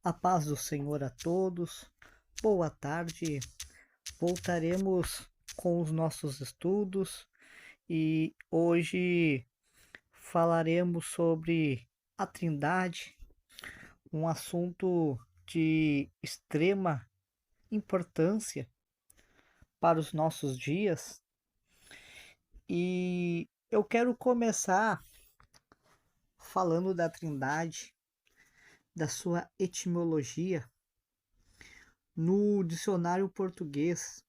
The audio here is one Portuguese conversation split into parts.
A paz do Senhor a todos. Boa tarde. Voltaremos com os nossos estudos e hoje falaremos sobre a Trindade, um assunto de extrema importância para os nossos dias. E eu quero começar falando da Trindade, da sua etimologia. No dicionário português,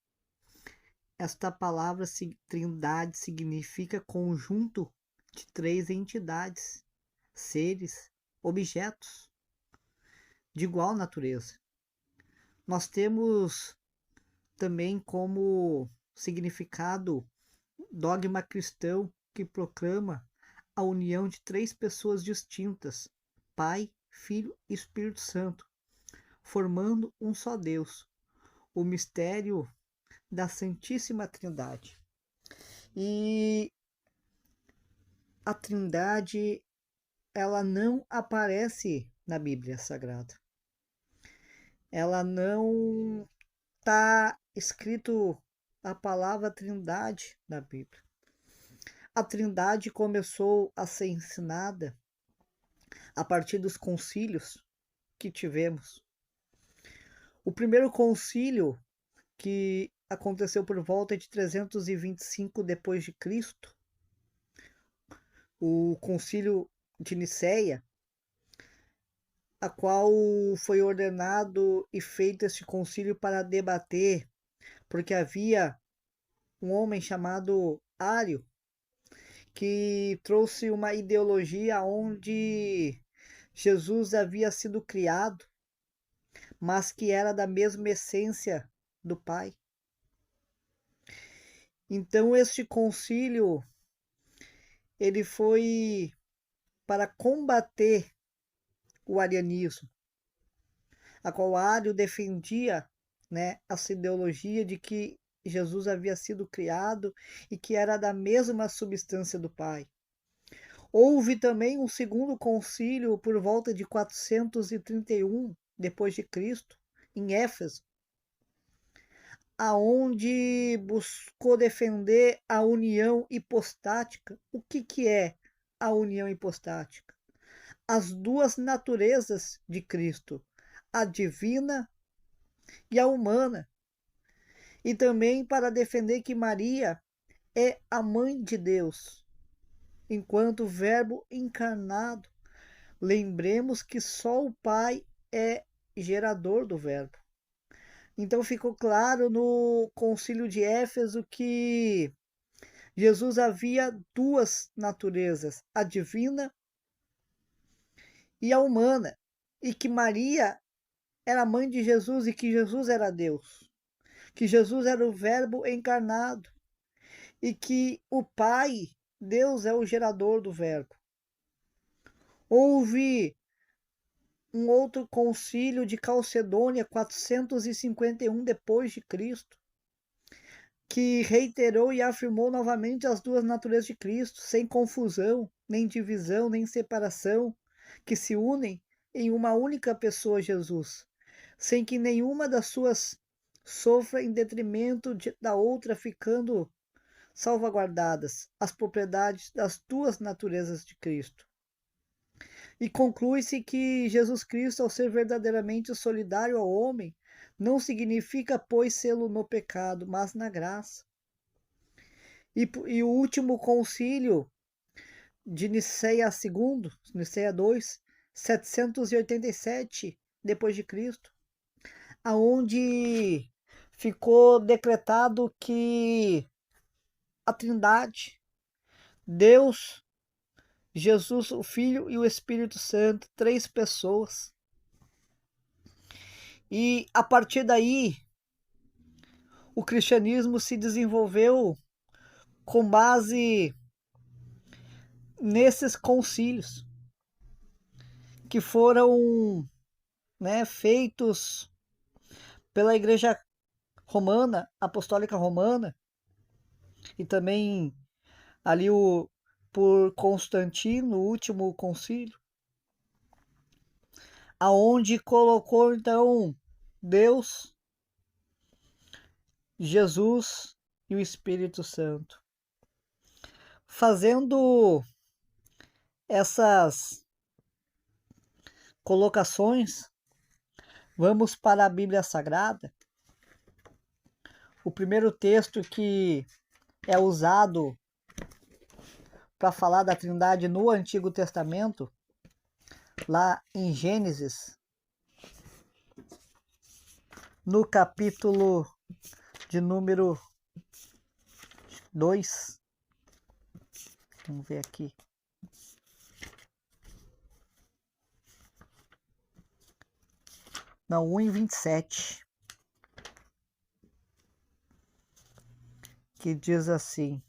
esta palavra trindade significa conjunto de três entidades, seres, objetos de igual natureza. Nós temos também como significado dogma cristão que proclama a união de três pessoas distintas, Pai, Filho e Espírito Santo, formando um só Deus, o mistério da Santíssima Trindade. E a Trindade, ela não aparece na Bíblia Sagrada. Ela não está escrito a palavra Trindade na Bíblia. A Trindade começou a ser ensinada a partir dos concílios que tivemos. O primeiro concílio, que aconteceu por volta de 325 depois de Cristo, o Concílio de Nicéia, a qual foi ordenado e feito este concílio para debater, porque havia um homem chamado Ário que trouxe uma ideologia onde Jesus havia sido criado, mas que era da mesma essência do Pai. Então este concílio ele foi para combater o arianismo, a qual Ário defendia, essa ideologia de que Jesus havia sido criado e que era da mesma substância do Pai. Houve também um segundo concílio por volta de 431 depois de Cristo, em Éfeso, aonde buscou defender a união hipostática. O que é a união hipostática? As duas naturezas de Cristo, a divina e a humana. E também para defender que Maria é a mãe de Deus, enquanto Verbo encarnado. Lembremos que só o Pai é gerador do Verbo. Então ficou claro no Concílio de Éfeso que Jesus havia duas naturezas, a divina e a humana, e que Maria era mãe de Jesus e que Jesus era Deus, que Jesus era o Verbo encarnado e que o Pai, Deus, é o gerador do Verbo. Houve um outro concílio de Calcedônia, 451 depois de Cristo, que reiterou e afirmou novamente as duas naturezas de Cristo, sem confusão, nem divisão, nem separação, que se unem em uma única pessoa, Jesus, sem que nenhuma das suas sofra em detrimento da outra, ficando salvaguardadas as propriedades das duas naturezas de Cristo. E conclui-se que Jesus Cristo, ao ser verdadeiramente solidário ao homem, não significa, pois, sê-lo no pecado, mas na graça. E o último concílio de Nicéia II, Nicéia II, 787 depois de Cristo, aonde ficou decretado que a Trindade, Deus, Jesus, o Filho e o Espírito Santo, três pessoas. E a partir daí, o cristianismo se desenvolveu com base nesses concílios que foram, feitos pela Igreja Romana, Apostólica Romana, e também ali por Constantino, o último concílio, aonde colocou então Deus, Jesus e o Espírito Santo. Fazendo essas colocações, vamos para a Bíblia Sagrada. O primeiro texto que é usado para falar da Trindade no Antigo Testamento, lá em Gênesis, no capítulo de número 2. Vamos ver aqui. Não, 1:27. Que diz assim,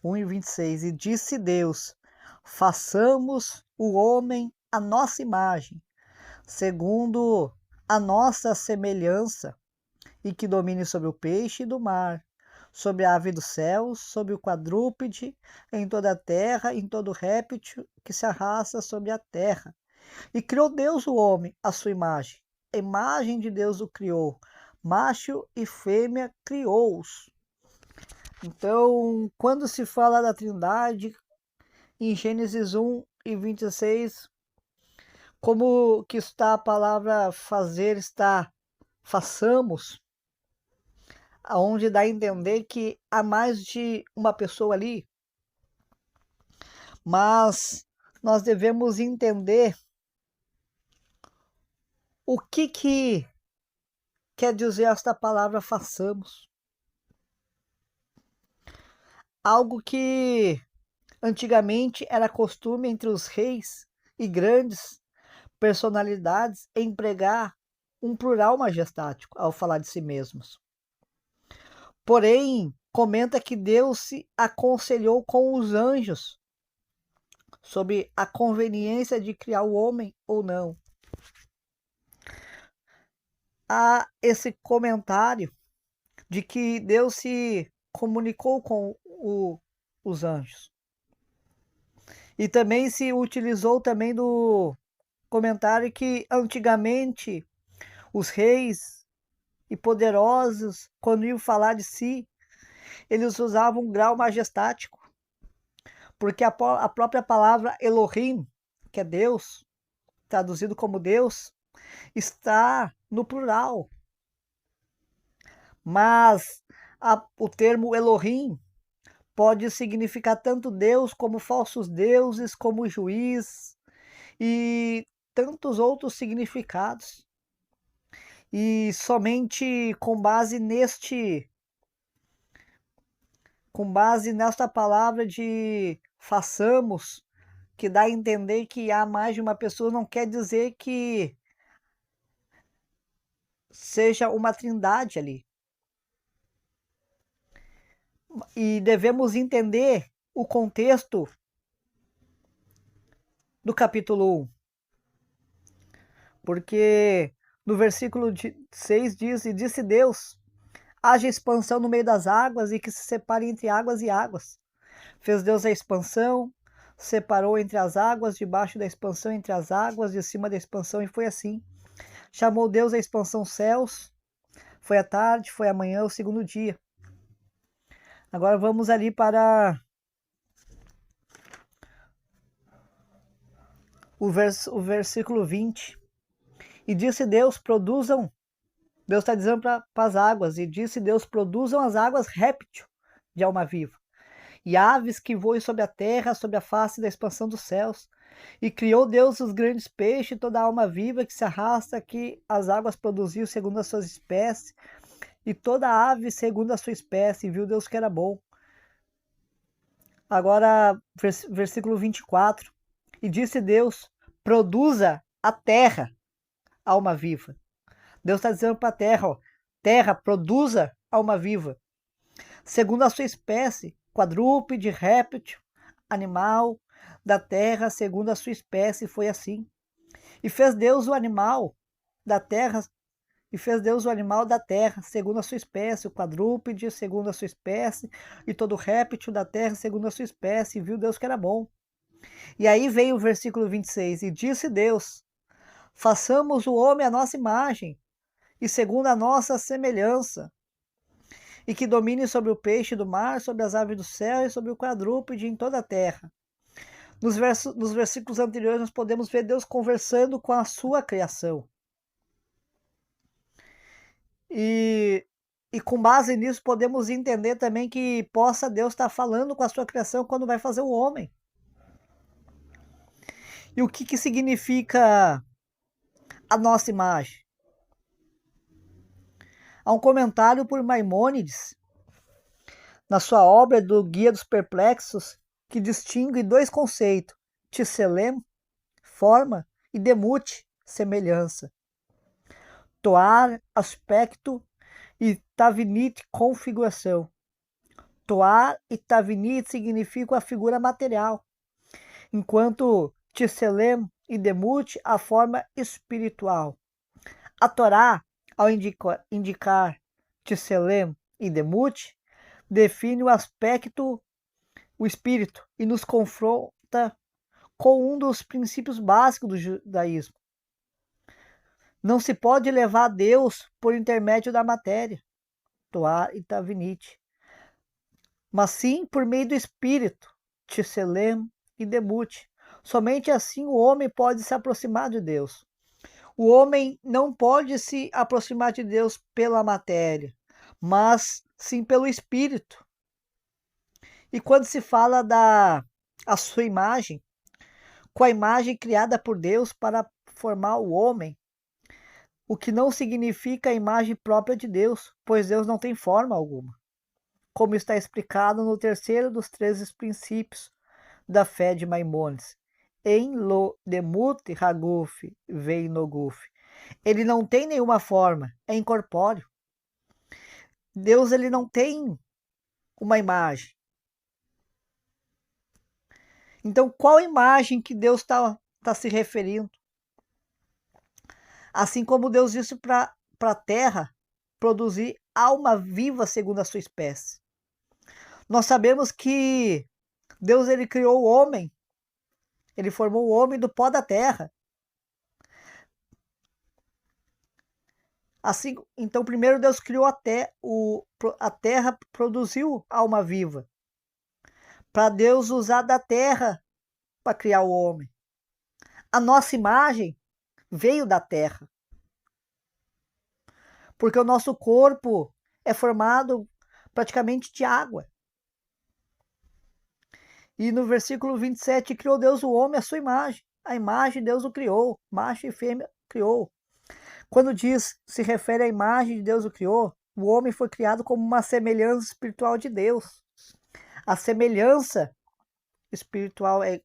1:26. E disse Deus, façamos o homem à nossa imagem, segundo a nossa semelhança, e que domine sobre o peixe do mar, sobre a ave dos céus, sobre o quadrúpede, em toda a terra, em todo réptil que se arrasta sobre a terra. E criou Deus o homem à sua imagem. A imagem de Deus o criou. Macho e fêmea criou-os. Então, quando se fala da Trindade, em Gênesis 1:26, como que está a palavra fazer, está façamos, aonde dá a entender que há mais de uma pessoa ali, mas nós devemos entender o que quer dizer esta palavra façamos. Algo que antigamente era costume entre os reis e grandes personalidades empregar um plural majestático ao falar de si mesmos. Porém, comenta que Deus se aconselhou com os anjos sobre a conveniência de criar o homem ou não. Há esse comentário de que Deus se comunicou com os anjos. E também se utilizou também do comentário que antigamente os reis e poderosos, quando iam falar de si, eles usavam um grau majestático, porque a própria palavra Elohim, que é Deus, traduzido como Deus, está no plural. Mas o termo Elohim pode significar tanto Deus como falsos deuses, como juiz e tantos outros significados. E somente com base nesta palavra de façamos, que dá a entender que há mais de uma pessoa, não quer dizer que seja uma trindade ali. E devemos entender o contexto do capítulo 1. Porque no versículo 6 diz, e disse Deus, haja expansão no meio das águas e que se separe entre águas e águas. Fez Deus a expansão, separou entre as águas, debaixo da expansão entre as águas, de cima da expansão, e foi assim. Chamou Deus a expansão céus, foi a tarde, foi a manhã, o segundo dia. Agora vamos ali para o versículo 20. E disse Deus, produzam, Deus está dizendo para as águas, e disse Deus, produzam as águas réptil de alma viva, e aves que voem sobre a terra, sobre a face da expansão dos céus. E criou Deus os grandes peixes, toda a alma viva que se arrasta, que as águas produziam segundo as suas espécies, e toda ave segundo a sua espécie, e viu Deus que era bom. Agora, versículo 24. E disse Deus, produza a terra, alma viva. Deus está dizendo para a terra, ó, terra, produza alma viva, segundo a sua espécie, quadrúpede, réptil, animal da terra, segundo a sua espécie, foi assim. E fez Deus o animal da terra, segundo a sua espécie, o quadrúpede, segundo a sua espécie, e todo réptil da terra, segundo a sua espécie, e viu Deus que era bom. E aí vem o versículo 26, e disse Deus, Façamos o homem à nossa imagem e segundo a nossa semelhança, e que domine sobre o peixe do mar, sobre as aves do céu e sobre o quadrúpede em toda a terra. Nos versículos anteriores, nós podemos ver Deus conversando com a sua criação. E com base nisso, podemos entender também que possa Deus estar falando com a sua criação quando vai fazer o homem. E o que significa a nossa imagem? Há um comentário por Maimônides, na sua obra do Guia dos Perplexos, que distingue dois conceitos: Tselem, forma, e Demut, semelhança. Toar, aspecto, e Tavinit, configuração. Toar e Tavinit significam a figura material, enquanto Tselem e Demut a forma espiritual. A Torá, ao indicar Tselem e Demut, define o aspecto, o espírito, e nos confronta com um dos princípios básicos do judaísmo. Não se pode levar a Deus por intermédio da matéria, Toar e Tavinit, mas sim por meio do espírito, Tselem e Demut. Somente assim o homem pode se aproximar de Deus. O homem não pode se aproximar de Deus pela matéria, mas sim pelo espírito. E quando se fala da sua imagem, com a imagem criada por Deus para formar o homem, o que não significa a imagem própria de Deus, pois Deus não tem forma alguma, como está explicado no terceiro dos 13 princípios da fé de Maimônides, em lo demut haguf vei noguf. Ele não tem nenhuma forma, é incorpóreo. Deus, ele não tem uma imagem. Então, qual imagem que Deus está se referindo? Assim como Deus disse para a terra produzir alma viva segundo a sua espécie. Nós sabemos que Deus, ele criou o homem, ele formou o homem do pó da terra. Assim, então, primeiro Deus criou a terra, produziu alma viva, para Deus usar da terra para criar o homem. A nossa imagem veio da terra, porque o nosso corpo é formado praticamente de água. E no versículo 27, criou Deus o homem à sua imagem. A imagem Deus o criou, macho e fêmea criou. Quando se refere à imagem de Deus o criou, o homem foi criado como uma semelhança espiritual de Deus. A semelhança espiritual é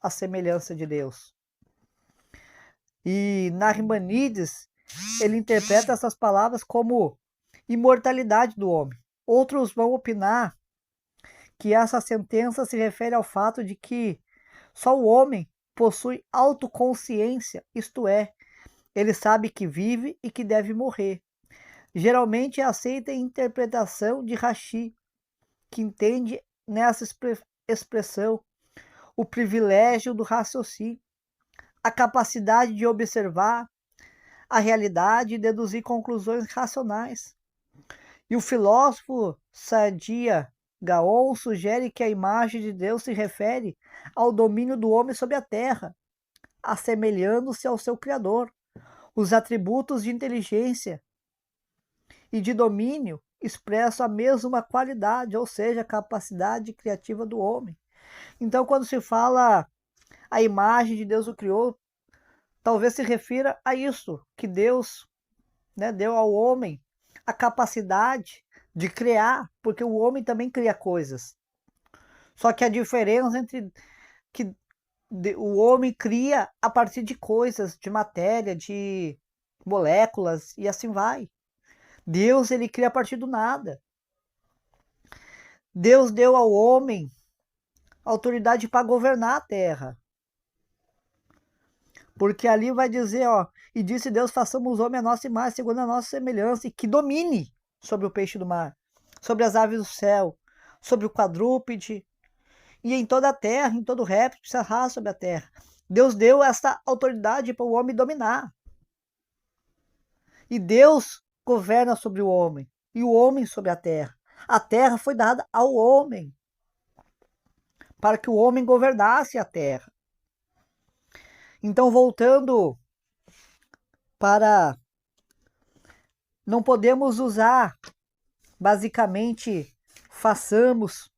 a semelhança de Deus. E Narmanides, ele interpreta essas palavras como imortalidade do homem. Outros vão opinar que essa sentença se refere ao fato de que só o homem possui autoconsciência, isto é, ele sabe que vive e que deve morrer. Geralmente aceita a interpretação de Rashi, que entende nessa expressão o privilégio do raciocínio, a capacidade de observar a realidade e deduzir conclusões racionais. E o filósofo Saadia Gaon sugere que a imagem de Deus se refere ao domínio do homem sobre a terra, assemelhando-se ao seu Criador. Os atributos de inteligência e de domínio expressam a mesma qualidade, ou seja, a capacidade criativa do homem. Então, quando se fala a imagem de Deus o criou, talvez se refira a isso, que Deus, deu ao homem a capacidade de criar, porque o homem também cria coisas. Só que a diferença entre que o homem cria a partir de coisas, de matéria, de moléculas, e assim vai. Deus, ele cria a partir do nada. Deus deu ao homem autoridade para governar a terra. Porque ali vai dizer, e disse Deus, façamos o homem a nossa imagem, segundo a nossa semelhança, e que domine sobre o peixe do mar, sobre as aves do céu, sobre o quadrúpede, e em toda a terra, em todo o réptil que se arrasta sobre a terra. Deus deu essa autoridade para o homem dominar. E Deus governa sobre o homem, e o homem sobre a terra. A terra foi dada ao homem, para que o homem governasse a terra. Então, voltando para... Não podemos usar, basicamente, façamos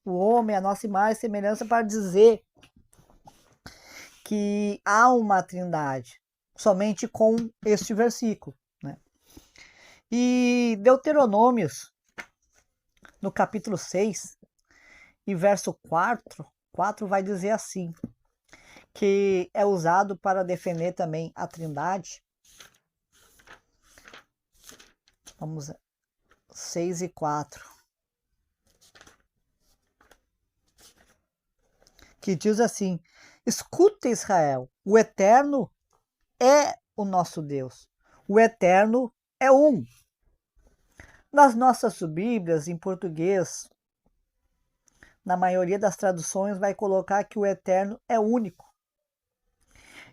o homem a nossa imagem e semelhança para dizer que há uma trindade, somente com este versículo, né? E Deuteronômios, no capítulo 6, e verso 4 vai dizer assim, que é usado para defender também a trindade. Vamos, 6 e 4. Que diz assim: escuta, Israel, o Eterno é o nosso Deus. O Eterno é um. Nas nossas Bíblias, em português, na maioria das traduções, vai colocar que o Eterno é único.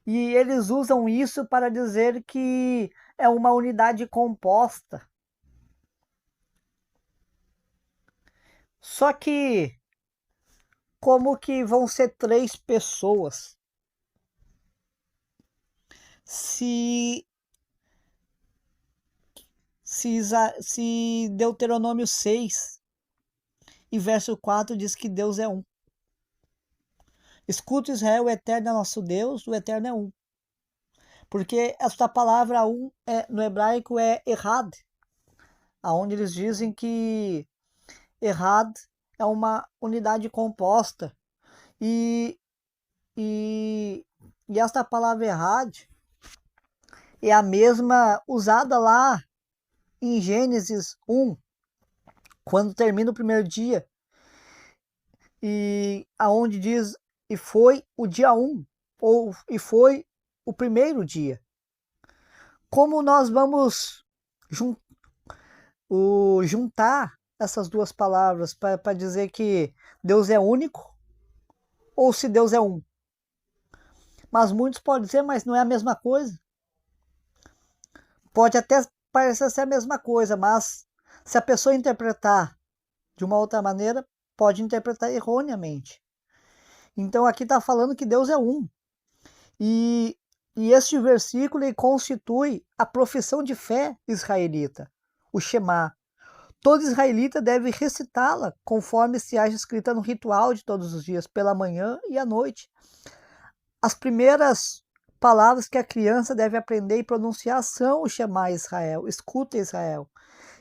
E eles usam isso para dizer que é uma unidade composta. Só que, como que vão ser 3 pessoas? Se Deuteronômio 6 e verso 4 diz que Deus é um. Escuta, Israel, o Eterno é nosso Deus, o Eterno é um. Porque esta palavra um no hebraico é errad, aonde eles dizem que errad é uma unidade composta. E esta palavra errad é a mesma usada lá em Gênesis 1, quando termina o primeiro dia, e aonde diz, e foi o dia 1, e foi o primeiro dia. Como nós vamos juntar essas duas palavras para dizer que Deus é único, ou se Deus é um? Mas muitos podem dizer, mas não é a mesma coisa. Pode até parecer ser a mesma coisa, mas se a pessoa interpretar de uma outra maneira, pode interpretar erroneamente. Então aqui está falando que Deus é um. E este versículo ele constitui a profissão de fé israelita, o Shema. Todo israelita deve recitá-la, conforme se acha escrita no ritual de todos os dias, pela manhã e à noite. As primeiras palavras que a criança deve aprender e pronunciar são o Shema Israel, escuta Israel.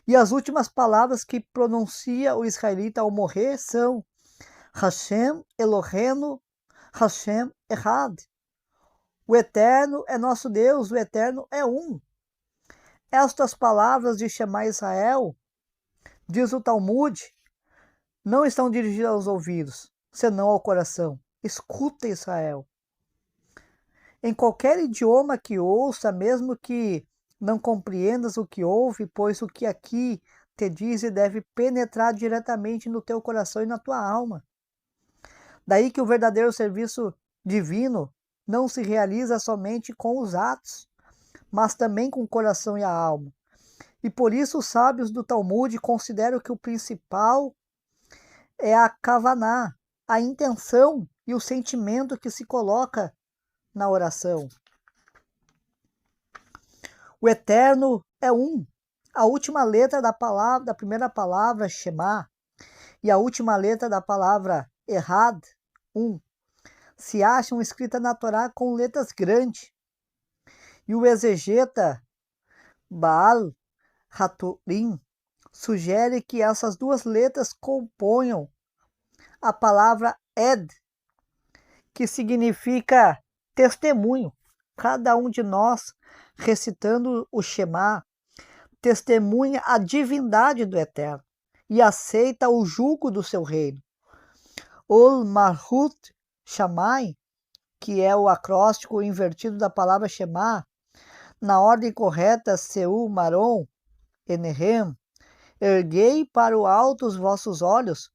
E as últimas palavras que pronuncia o israelita ao morrer são Hashem Eloheinu, Hashem Echad. O Eterno é nosso Deus, o Eterno é um. Estas palavras de Shema Israel, diz o Talmud, não estão dirigidas aos ouvidos, senão ao coração. Escuta, Israel. Em qualquer idioma que ouça, mesmo que não compreendas o que ouve, pois o que aqui te diz deve penetrar diretamente no teu coração e na tua alma. Daí que o verdadeiro serviço divino não se realiza somente com os atos, mas também com o coração e a alma. E por isso os sábios do Talmud consideram que o principal é a kavaná, a intenção e o sentimento que se coloca na oração. O Eterno é um. A última letra da primeira palavra, Shema, e a última letra da palavra Errad, um, se acham escritas na Torá com letras grandes. E o exegeta Baal Haturim sugere que essas duas letras componham a palavra Ed, que significa testemunho. Cada um de nós, recitando o Shema, testemunha a divindade do Eterno e aceita o jugo do seu reino. Ol Malhut Shammai, que é o acróstico invertido da palavra Shema, na ordem correta, Seu Maron, Enehem, erguei para o alto os vossos olhos,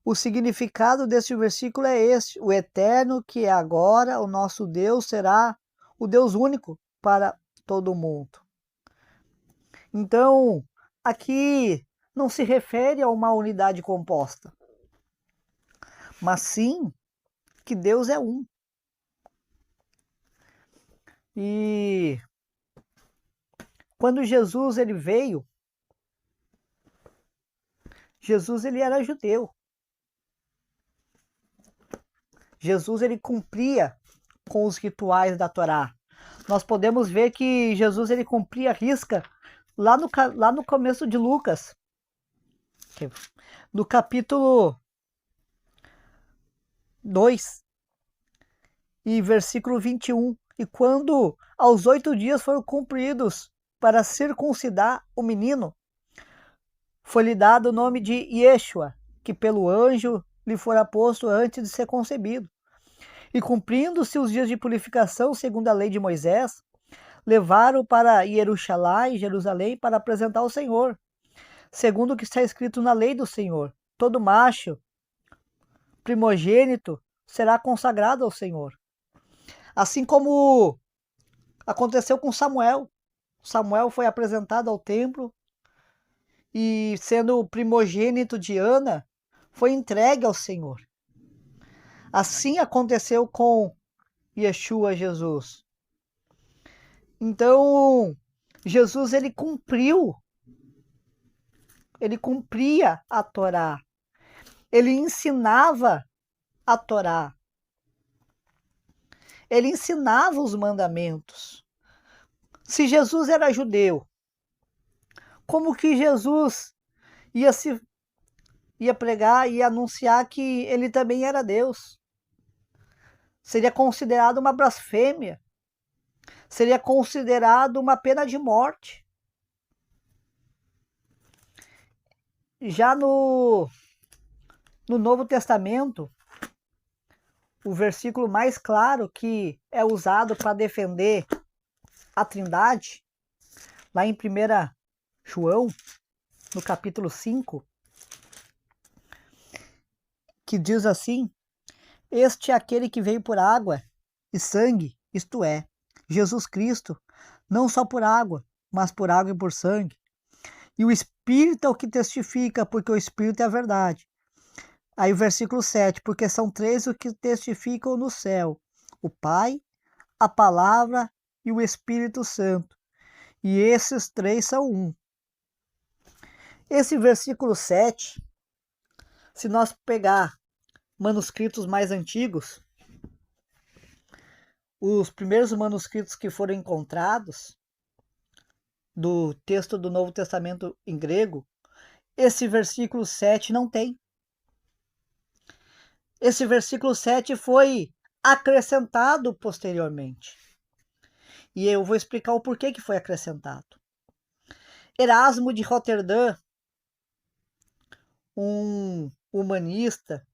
O significado desse versículo é este: o eterno que é agora, o nosso Deus, será o Deus único para todo mundo. Então, aqui não se refere a uma unidade composta, mas sim que Deus é um. E quando Jesus ele veio, Jesus ele era judeu. Jesus ele cumpria com os rituais da Torá. Nós podemos ver que Jesus ele cumpria a risca lá no começo de Lucas, no capítulo 2 e versículo 21. E quando aos 8 dias foram cumpridos para circuncidar o menino, foi-lhe dado o nome de Yeshua, que pelo anjo lhe fora posto antes de ser concebido. E cumprindo-se os dias de purificação, segundo a lei de Moisés, levaram para Jerusalém, para apresentar ao Senhor, segundo o que está escrito na lei do Senhor. Todo macho primogênito será consagrado ao Senhor. Assim como aconteceu com Samuel. Samuel foi apresentado ao templo e, sendo o primogênito de Ana, foi entregue ao Senhor. Assim aconteceu com Yeshua, Jesus. Então, Jesus ele cumpria a Torá. Ele ensinava a Torá. Ele ensinava os mandamentos. Se Jesus era judeu, como que Jesus ia pregar e anunciar que ele também era Deus? Seria considerado uma blasfêmia. Seria considerado uma pena de morte. Já no Novo Testamento, o versículo mais claro que é usado para defender a Trindade, lá em 1 João, no capítulo 5, que diz assim: este é aquele que veio por água e sangue, isto é, Jesus Cristo, não só por água, mas por água e por sangue. E o Espírito é o que testifica, porque o Espírito é a verdade. Aí o versículo 7, porque são 3 os que testificam no céu: o Pai, a Palavra e o Espírito Santo. E esses 3 são um. Esse versículo 7, se nós pegar manuscritos mais antigos, os primeiros manuscritos que foram encontrados do texto do Novo Testamento em grego, esse versículo 7 não tem. Esse versículo 7 foi acrescentado posteriormente. E eu vou explicar o porquê que foi acrescentado. Erasmo de Roterdã, um humanista,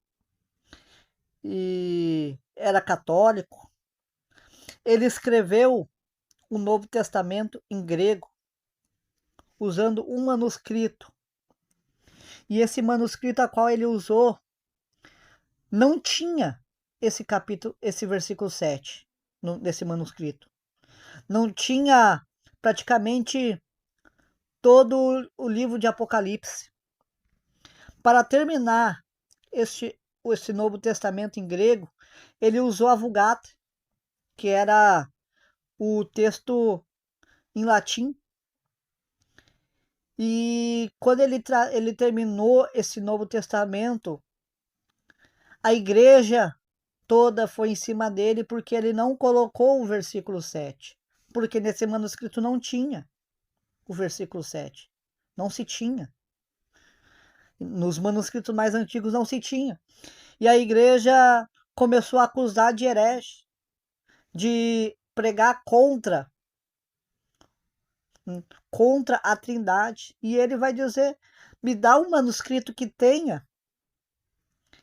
e era católico, ele escreveu o Novo Testamento em grego, usando um manuscrito. E esse manuscrito a qual ele usou não tinha esse capítulo, esse versículo 7 desse manuscrito. Não tinha praticamente todo o livro de Apocalipse. Para terminar esse Novo Testamento em grego, ele usou a Vulgata, que era o texto em latim. E quando ele terminou esse Novo Testamento, a igreja toda foi em cima dele porque ele não colocou o versículo 7. Porque nesse manuscrito não tinha o versículo 7. Não se tinha. Nos manuscritos mais antigos não se tinha. E a igreja começou a acusar de herege, de pregar contra a Trindade. E ele vai dizer: me dá um manuscrito que tenha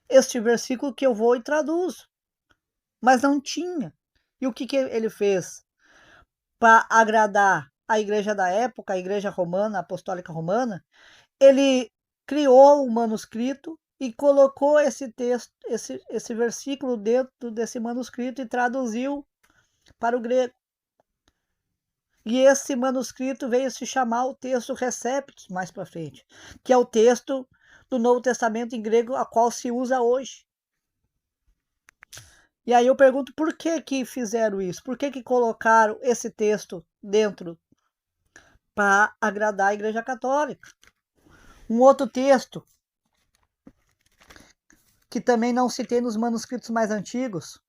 este versículo que eu vou e traduzo. Mas não tinha. E o que ele fez? Para agradar a igreja da época, a igreja romana, a apostólica romana, ele criou um manuscrito e colocou esse texto, esse versículo dentro desse manuscrito e traduziu para o grego. E esse manuscrito veio se chamar o texto Receptus mais para frente, que é o texto do Novo Testamento em grego a qual se usa hoje. E aí eu pergunto por que fizeram isso? Por que colocaram esse texto dentro? Para agradar a Igreja Católica. Um outro texto que também não se tem nos manuscritos mais antigos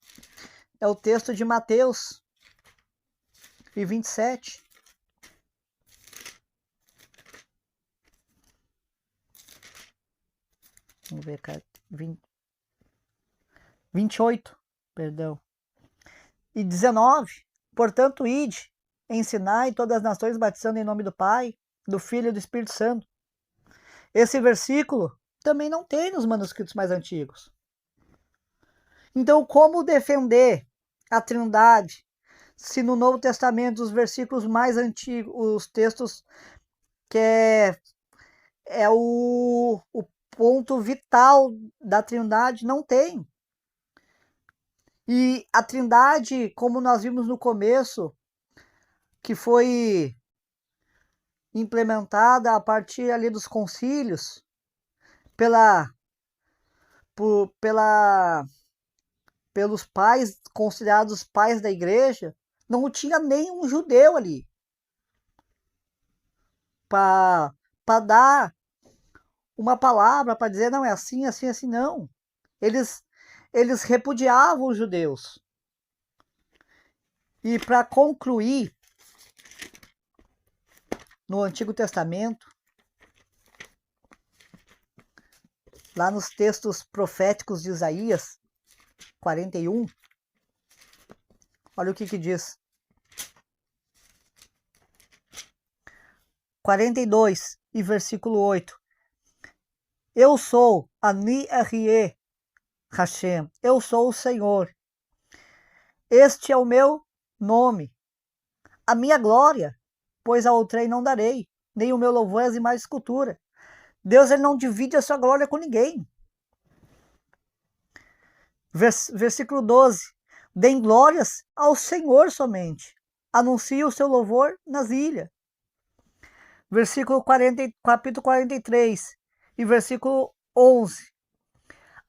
é o texto de Mateus 27. Vamos ver, cara. 28, perdão. E 19. Portanto, ide, ensinai todas as nações, batizando em nome do Pai, do Filho e do Espírito Santo. Esse versículo também não tem nos manuscritos mais antigos. Então, como defender a Trindade se no Novo Testamento os versículos mais antigos, os textos que é o ponto vital da Trindade, não tem? E a Trindade, como nós vimos no começo, que foi implementada a partir ali dos concílios, pelos pais, considerados pais da igreja, não tinha nenhum judeu ali para dar uma palavra para dizer, não, é assim, assim, assim, não. Eles repudiavam os judeus. E para concluir, no Antigo Testamento, lá nos textos proféticos de Isaías 41, olha o que diz. 42 e versículo 8. Eu sou Ani Arrie Hashem, eu sou o Senhor. Este é o meu nome, a minha glória, pois a outrem não darei, nem o meu louvor às imagens de escultura. Deus, ele não divide a sua glória com ninguém. Versículo 12. Deem glórias ao Senhor somente. Anuncie o seu louvor nas ilhas. Versículo 40, capítulo 43 e versículo 11.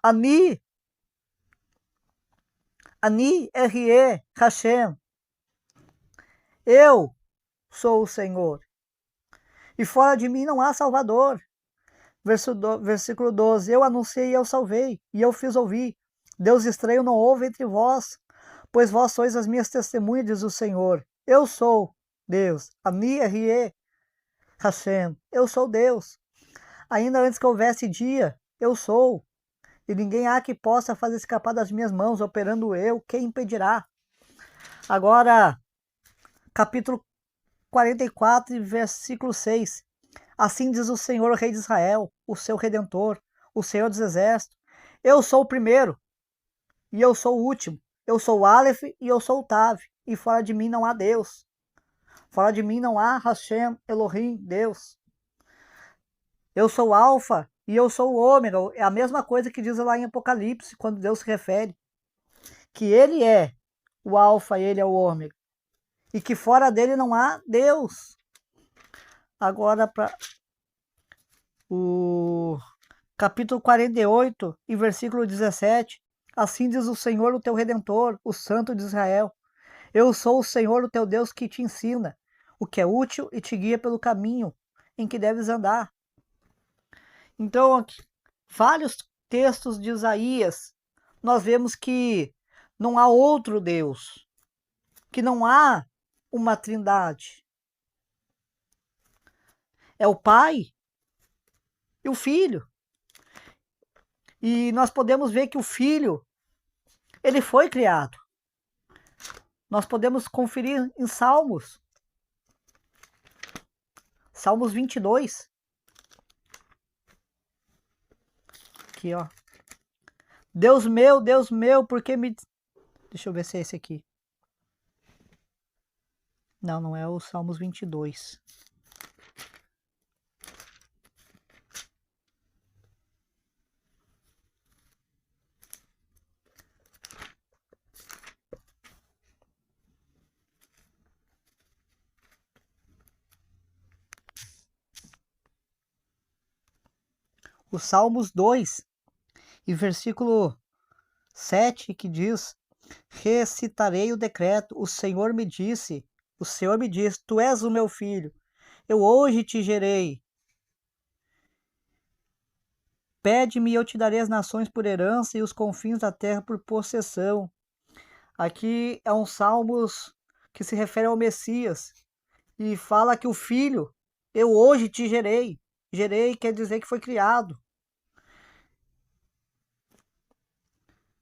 Ani Arrie Hashem. Eu sou o Senhor. E fora de mim não há Salvador. Versículo 12. Eu anunciei e eu salvei, e eu fiz ouvir. Deus estranho não houve entre vós, pois vós sois as minhas testemunhas, diz o Senhor. Eu sou Deus. Ani Arrie Hashem. Eu sou Deus. Ainda antes que houvesse dia, eu sou. E ninguém há que possa fazer escapar das minhas mãos, operando eu, quem impedirá? Agora, capítulo 44, versículo 6. Assim diz o Senhor, o Rei de Israel, o seu Redentor, o Senhor dos Exércitos. Eu sou o primeiro e eu sou o último. Eu sou o Aleph e eu sou o Tav. E fora de mim não há Deus. Fora de mim não há Hashem, Elohim, Deus. Eu sou o Alfa e eu sou o Ômega. É a mesma coisa que diz lá em Apocalipse, quando Deus se refere. Que ele é o Alfa e ele é o Ômega. E que fora dele não há Deus. Agora, para o capítulo 48 e versículo 17. Assim diz o Senhor, o teu Redentor, o Santo de Israel. Eu sou o Senhor, o teu Deus, que te ensina o que é útil e te guia pelo caminho em que deves andar. Então, aqui, vários textos de Isaías, nós vemos que não há outro Deus, que não há uma trindade. É o Pai e o Filho. E nós podemos ver que o Filho, ele foi criado. Nós podemos conferir em Salmos. Salmos 22. Aqui, ó. Deus meu, por que me... Deixa eu ver se é esse aqui. Não, não é o Salmos 22. o Salmos 2, e versículo 7, que diz: recitarei o decreto, o Senhor me disse, tu és o meu filho, eu hoje te gerei. Pede-me e eu te darei as nações por herança e os confins da terra por possessão. Aqui é um Salmos que se refere ao Messias e fala que o filho, eu hoje te gerei. Gerei quer dizer que foi criado.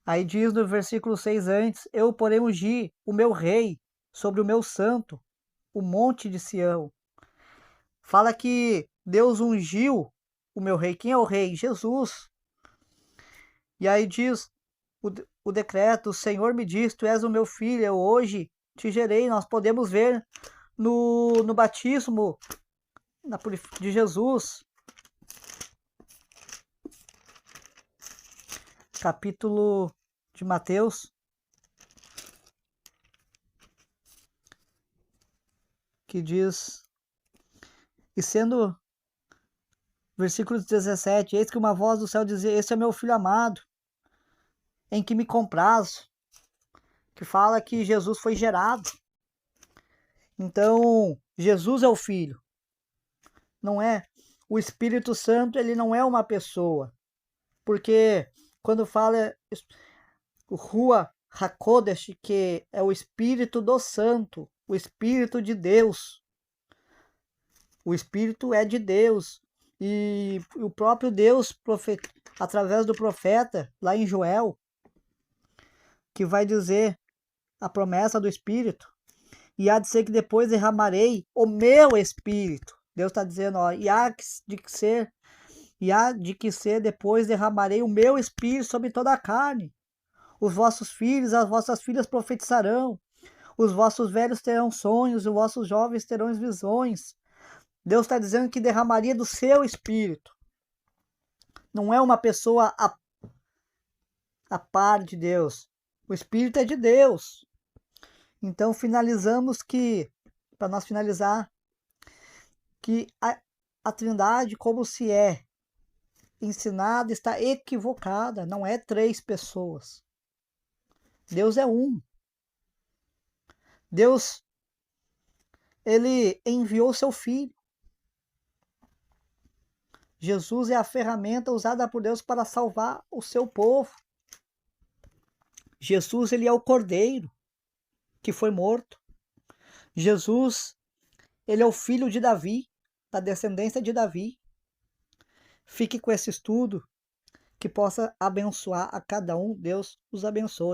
Aí diz no versículo 6 antes: eu, porém, ungi o meu rei sobre o meu santo, o monte de Sião. Fala que Deus ungiu o meu rei. Quem é o rei? Jesus. E aí diz o decreto: o Senhor me diz, tu és o meu filho, eu hoje te gerei. Nós podemos ver no batismo de Jesus, capítulo de Mateus, que diz, e sendo, versículo 17, eis que uma voz do céu dizia: esse é meu filho amado, em que me comprazo, que fala que Jesus foi gerado. Então, Jesus é o filho, não é? O Espírito Santo, ele não é uma pessoa, porque quando fala o Rua HaKodesh, que é o Espírito do Santo, o Espírito de Deus, o Espírito é de Deus, e o próprio Deus, através do profeta, lá em Joel, que vai dizer a promessa do Espírito, e há de ser que depois derramarei o meu Espírito. Deus está dizendo, ó, e há de que ser depois derramarei o meu Espírito sobre toda a carne. Os vossos filhos, as vossas filhas profetizarão, os vossos velhos terão sonhos, os vossos jovens terão visões. Deus está dizendo que derramaria do seu Espírito. Não é uma pessoa a par de Deus. O Espírito é de Deus. Então finalizamos que, para nós finalizar, que a Trindade, como se é ensinada, está equivocada. Não é 3 pessoas. Deus é um. Deus, ele enviou seu Filho. Jesus é a ferramenta usada por Deus para salvar o seu povo. Jesus, ele é o Cordeiro que foi morto. Jesus, ele é o filho de Davi, da descendência de Davi. Fique com esse estudo, que possa abençoar a cada um. Deus os abençoe.